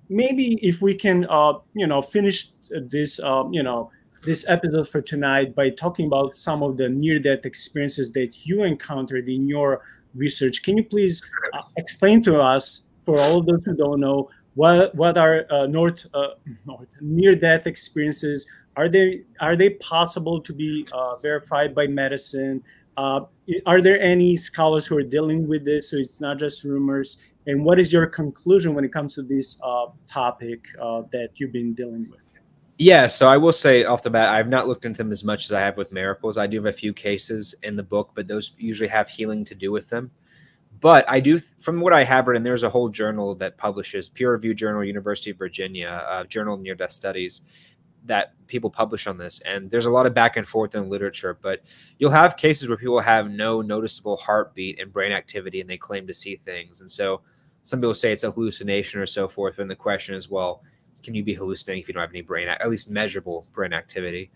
maybe if we can, finish this, this episode for tonight by talking about some of the near-death experiences that you encountered in your research. Can you please explain to us, for all of those who don't know, what are near-death experiences? Are they possible to be verified by medicine? Uh, are there any scholars who are dealing with this, so it's not just rumors? And what is your conclusion when it comes to this topic that you've been dealing with? Yeah, so I will say off the bat, I've not looked into them as much as I have with miracles. I do have a few cases in the book, but those usually have healing to do with them. But I do, from what I have read, and there's a whole journal that publishes, peer-reviewed journal, University of Virginia, Journal of Near-Death Studies, that people publish on this. And there's a lot of back and forth in literature, but you'll have cases where people have no noticeable heartbeat and brain activity, and they claim to see things. And so some people say it's a hallucination or so forth. And the question is, well, can you be hallucinating if you don't have any brain, at least measurable brain activity?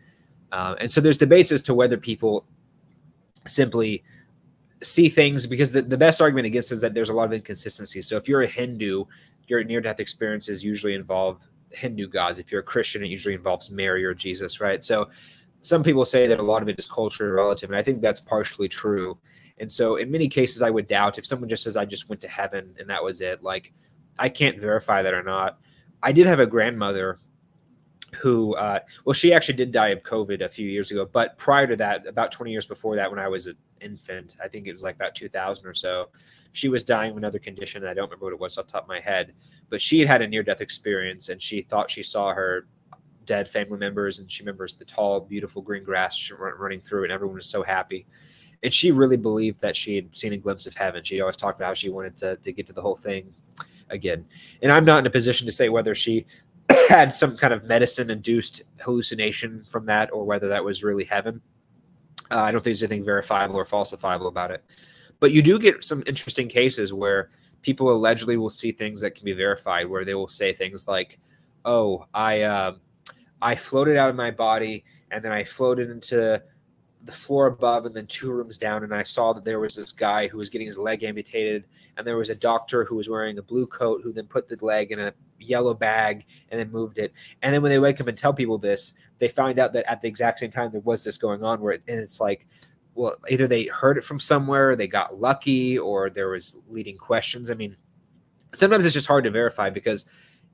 And so there's debates as to whether people simply see things, because the best argument against is that there's a lot of inconsistency. So if you're a Hindu, your near-death experiences usually involve Hindu gods. If you're a Christian, it usually involves Mary or Jesus, right? So some people say that a lot of it is culturally relative, and I think that's partially true. And so in many cases, I would doubt if someone just says, I just went to heaven and that was it. Like, I can't verify that or not. I did have a grandmother who, well, she actually did die of COVID a few years ago. But prior to that, about 20 years before that, when I was an infant, I think it was like about 2000 or so, she was dying of another condition. I don't remember what it was off the top of my head. But she had a near-death experience, and she thought she saw her dead family members, and she remembers the tall, beautiful green grass running through, and everyone was so happy. And she really believed that she had seen a glimpse of heaven. She always talked about how she wanted to get to the whole thing again. And I'm not in a position to say whether she had some kind of medicine-induced hallucination from that or whether that was really heaven. I don't think there's anything verifiable or falsifiable about it. But you do get some interesting cases where people allegedly will see things that can be verified, where they will say things like, oh, I floated out of my body, and then I floated into the floor above and then 2 rooms down, and I saw that there was this guy who was getting his leg amputated, and there was a doctor who was wearing a blue coat who then put the leg in a yellow bag and then moved it. And then when they wake up and tell people this, they find out that at the exact same time there was this going on, and it's like, well, either they heard it from somewhere, they got lucky, or there was leading questions. I mean, sometimes it's just hard to verify, because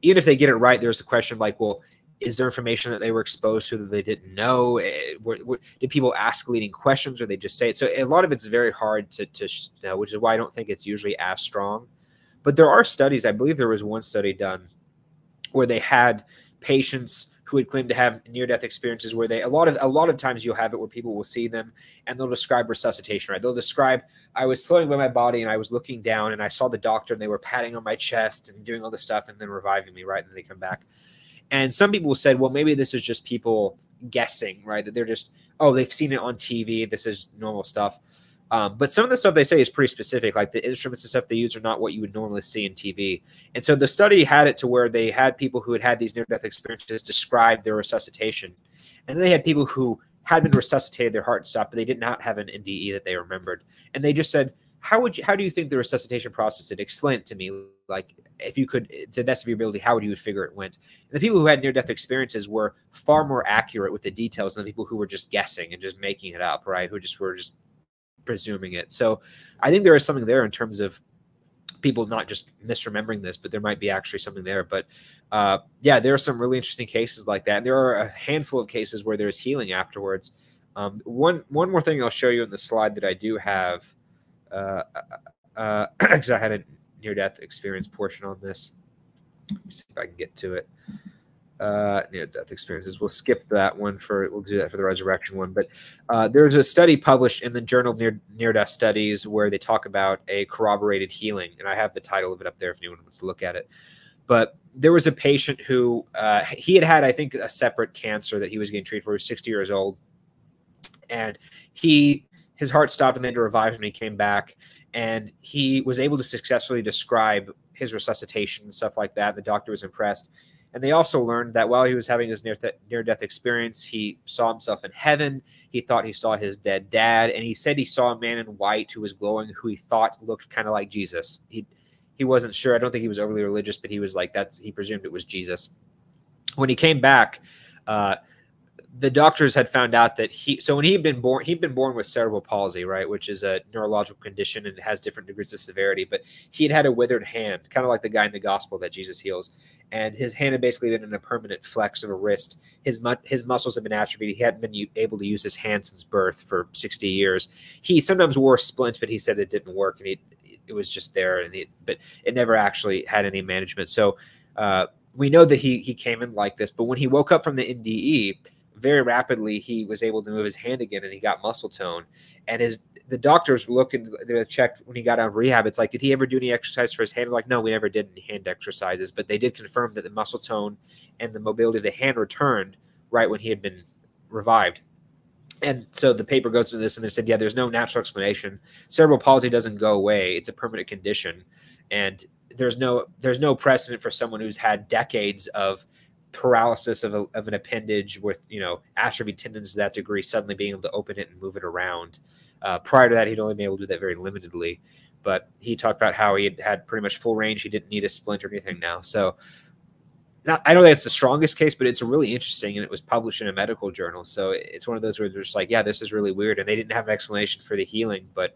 even if they get it right, there's the question of like, well, is there information that they were exposed to that they didn't know? Did people ask leading questions, or they just say it? So a lot of it's very hard to know, which is why I don't think it's usually as strong. But there are studies. I believe there was one study done where they had patients who had claimed to have near-death experiences, where a lot of times you'll have it where people will see them and they'll describe resuscitation, right? They'll describe, I was floating by my body and I was looking down and I saw the doctor and they were patting on my chest and doing all this stuff and then reviving me, right? And then they come back. And some people said, well, maybe this is just people guessing, right? That they're just, oh, they've seen it on TV. This is normal stuff. But some of the stuff they say is pretty specific, like the instruments and stuff they use are not what you would normally see in TV. And so the study had it to where they had people who had these near-death experiences describe their resuscitation. And then they had people who had been resuscitated, their heart stopped, but they did not have an NDE that they remembered. And they just said, how do you think the resuscitation process did? Explain it to me. Like, if you could, to the best of your ability, how would you figure it went? And the people who had near-death experiences were far more accurate with the details than the people who were just guessing and just making it up, right? Who just were just presuming it. So I think there is something there in terms of people not just misremembering this, but there might be actually something there. But yeah, there are some really interesting cases like that. And there are a handful of cases where there's healing afterwards. One more thing I'll show you in the slide that I do have, because I had a near-death experience portion on this. Let me see if I can get to it. Near-death experiences. We'll skip that one we'll do that for the resurrection one. But there's a study published in the Journal of Near-Death Studies where they talk about a corroborated healing. And I have the title of it up there if anyone wants to look at it. But there was a patient who, he had, I think, a separate cancer that he was getting treated for. He was 60 years old. And his heart stopped, and they had to revive him, and he came back. And he was able to successfully describe his resuscitation and stuff like that. The doctor was impressed. And they also learned that while he was having his near-death experience, he saw himself in heaven. He thought he saw his dead dad. And he said he saw a man in white who was glowing, who he thought looked kind of like Jesus. He wasn't sure. I don't think he was overly religious, but he was like, he presumed it was Jesus. When he came back, uh, the doctors had found out that so when he'd been born with cerebral palsy, right, which is a neurological condition and has different degrees of severity, but he had a withered hand, kind of like the guy in the gospel that Jesus heals. And his hand had basically been in a permanent flex of a wrist. His muscles had been atrophied. He hadn't been able to use his hand since birth for 60 years. He sometimes wore splints, but he said it didn't work, and it was just there, but it never actually had any management. So we know that he came in like this, but when he woke up from the NDE, very rapidly he was able to move his hand again, and he got muscle tone. And the doctors looked and they checked when he got out of rehab. It's like, did he ever do any exercise for his hand? Like, no, we never did any hand exercises, but they did confirm that the muscle tone and the mobility of the hand returned right when he had been revived. And so the paper goes through this, and they said, yeah, there's no natural explanation. Cerebral palsy doesn't go away. It's a permanent condition. And there's no precedent for someone who's had decades of paralysis of an appendage with, atrophied tendons to that degree, suddenly being able to open it and move it around. Prior to that, he'd only been able to do that very limitedly. But he talked about how he had pretty much full range. He didn't need a splint or anything now. So I don't think it's the strongest case, but it's really interesting, and it was published in a medical journal. So it's one of those where they're just like, yeah, this is really weird. And they didn't have an explanation for the healing, but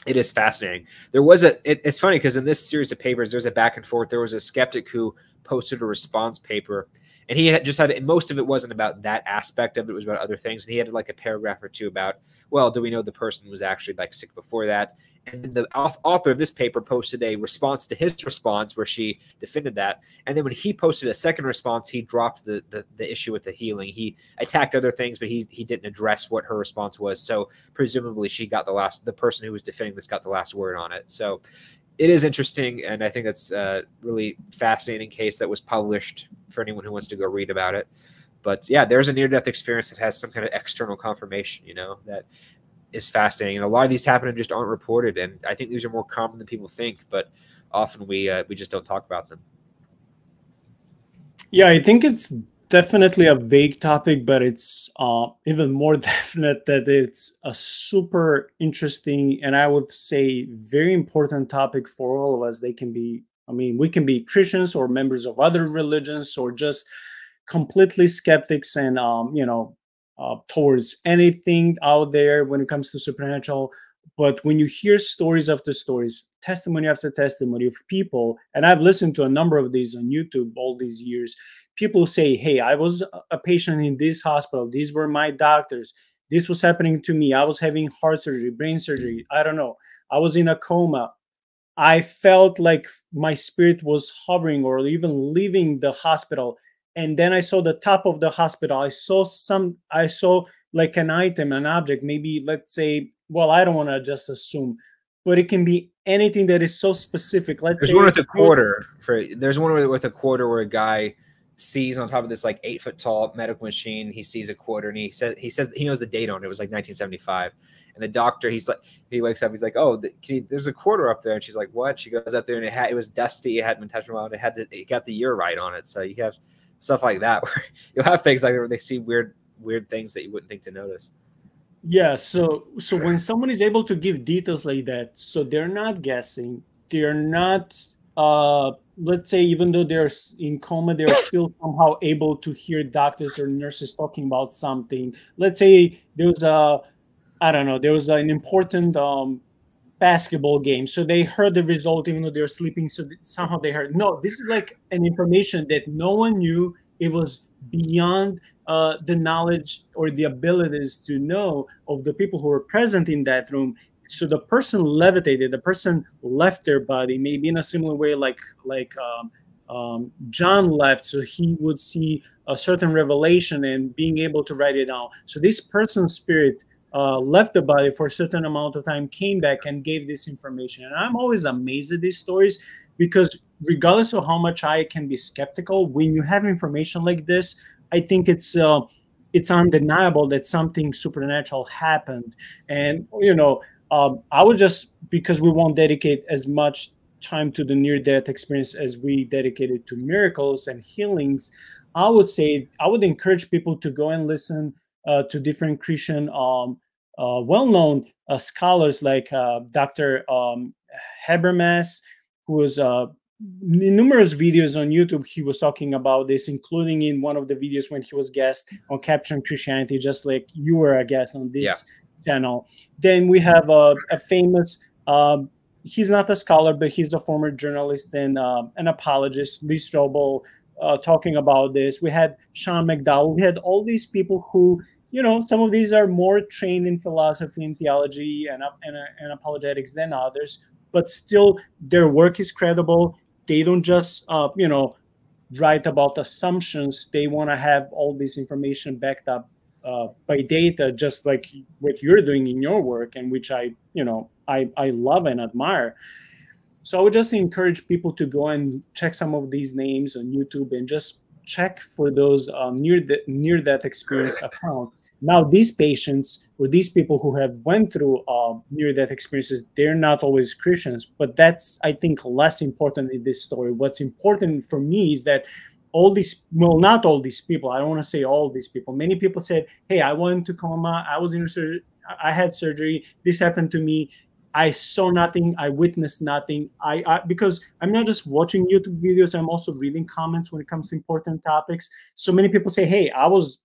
it is fascinating. It's funny because in this series of papers, there's a back and forth. There was a skeptic who posted a response paper, and he and most of it wasn't about that aspect of it. It was about other things. And he had like a paragraph or two about, well, do we know the person was actually like sick before that? And then the author of this paper posted a response to his response where she defended that. And then when he posted a second response, he dropped the issue with the healing. He attacked other things, but he didn't address what her response was. So presumably she got the person who was defending this got the last word on it. So it is interesting, and I think that's a really fascinating case that was published for anyone who wants to go read about it. But yeah, there's a near-death experience that has some kind of external confirmation, that is fascinating. And a lot of these happen and just aren't reported, and I think these are more common than people think, but often we just don't talk about them. Yeah, I think it's definitely a vague topic, but it's even more definite that it's a super interesting, and I would say very important topic for all of us. We can be Christians or members of other religions, or just completely skeptics and towards anything out there when it comes to supernatural. But when you hear stories after stories, testimony after testimony of people, and I've listened to a number of these on YouTube all these years, people say, hey, I was a patient in this hospital. These were my doctors. This was happening to me. I was having heart surgery, brain surgery. I don't know. I was in a coma. I felt like my spirit was hovering or even leaving the hospital. And then I saw the top of the hospital. I saw like an item, an object, maybe let's say, well, I don't want to just assume, but it can be anything that is so specific. There's one with a quarter. There's one with a quarter where a guy sees on top of this like 8-foot tall medical machine. He sees a quarter, and he says he knows the date on it. It was like 1975. And the doctor, he wakes up, he's like, oh, there's a quarter up there. And she's like, what? She goes up there, and it was dusty. It hadn't been touched in a while. It got the year right on it. So you have stuff like that where you'll have things like that where they see weird things that you wouldn't think to notice. Yeah. So when someone is able to give details like that, so they're not guessing, they're not, let's say, even though they're in coma, they're still somehow able to hear doctors or nurses talking about something. Let's say there was an important basketball game, so they heard the result even though they're sleeping. So somehow they heard. No, this is like an information that no one knew. It was beyond the knowledge or the abilities to know of the people who were present in that room. So the person levitated. The person left their body, maybe in a similar way, like John left, so he would see a certain revelation and being able to write it down. So this person's spirit left the body for a certain amount of time, came back and gave this information. And I'm always amazed at these stories because regardless of how much I can be skeptical, when you have information like this, I think it's undeniable that something supernatural happened. And I would just, because we won't dedicate as much time to the near-death experience as we dedicated to miracles and healings, I would encourage people to go and listen to different Christian well-known scholars like Dr. Habermas, who was numerous videos on YouTube. He was talking about this, including in one of the videos when he was guest on Capturing Christianity, just like you were a guest on Yeah. this channel. Then we have a famous. He's not a scholar, but he's a former journalist and an apologist, Lee Strobel, talking about this. We had Sean McDowell. We had all these people who, some of these are more trained in philosophy and theology and apologetics than others, but still their work is credible. They don't just, write about assumptions. They want to have all this information backed up by data, just like what you're doing in your work, and which I love and admire. So I would just encourage people to go and check some of these names on YouTube and just check for those near death experience accounts. Now, these patients or these people who have went through near death experiences, they're not always Christians, but that's, I think, less important in this story. What's important for me is that all these, well, not all these people, I don't want to say all these people. Many people said, hey, I went into coma, I was in surgery, I had surgery, this happened to me, I saw nothing, I witnessed nothing. Because I'm not just watching YouTube videos, I'm also reading comments when it comes to important topics. So many people say, hey, I was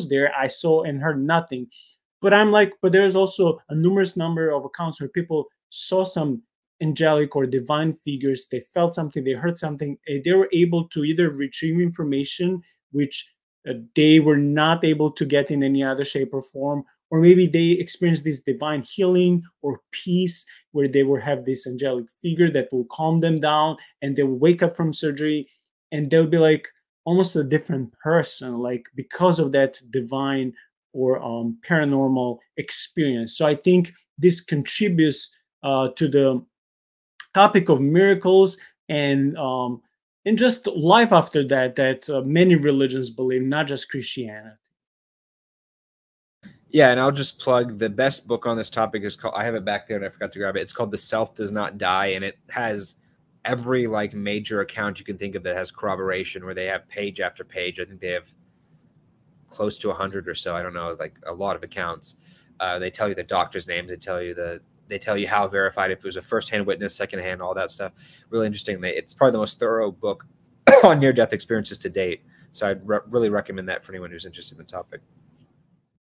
there, I saw and heard nothing. But I'm like, but there's also a numerous number of accounts where people saw some angelic or divine figures, they felt something, they heard something, they were able to either retrieve information which they were not able to get in any other shape or form, or maybe they experienced this divine healing or peace where they will have this angelic figure that will calm them down, and they will wake up from surgery and they'll be like almost a different person, like because of that divine or paranormal experience. So I think this contributes to the topic of miracles and just life after that many religions believe, not just Christianity. Yeah, and I'll just plug the best book on this topic is called, I have it back there and I forgot to grab it. It's called The Self Does Not Die, and it has every like major account you can think of that has corroboration, where they have page after page. I think they have close to 100 or so. I don't know, like a lot of accounts. They tell you the doctor's names. They tell you how verified, if it was a first-hand witness, second-hand, all that stuff. Really interesting. It's probably the most thorough book on near-death experiences to date. So I'd really recommend that for anyone who's interested in the topic.